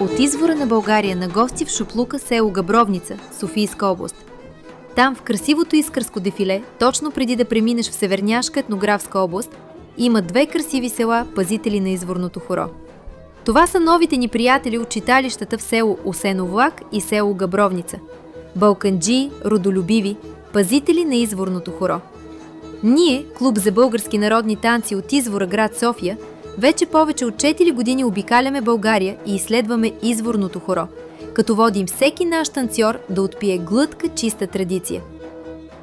От извора на България на гости в Шуплука, село Габровница, Софийска област. Там, в красивото Искърско дефиле, точно преди да преминеш в Северняшка етнографска област, има две красиви села, пазители на изворното хоро. Това са новите ни приятели от читалищата в село Осеновлак и село Габровница. Балканджии, родолюбиви, пазители на изворното хоро. Ние, клуб за български народни танци от Извора, град София, вече повече от 4 години обикаляме България и изследваме изворното хоро, като водим всеки наш танцор да отпие глътка чиста традиция.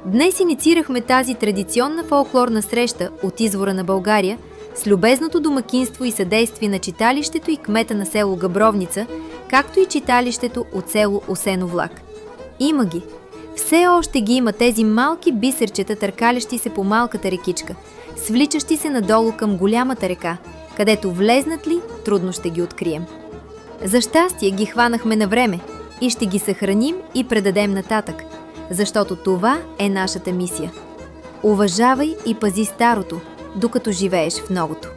Днес инициирахме тази традиционна фолклорна среща от извора на България с любезното домакинство и съдействие на читалището и кмета на село Габровница, както и читалището от село Осеновлак. Има ги. Все още ги има тези малки бисерчета, търкалящи се по малката рекичка, свличащи се надолу към голямата река, където влезнат ли, трудно ще ги открием. За щастие ги хванахме на време и ще ги съхраним и предадем нататък, защото това е нашата мисия. Уважавай и пази старото, докато живееш в новото.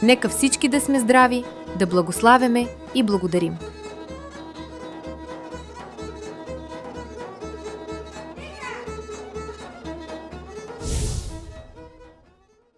Нека всички да сме здрави, да благославяме и благодарим.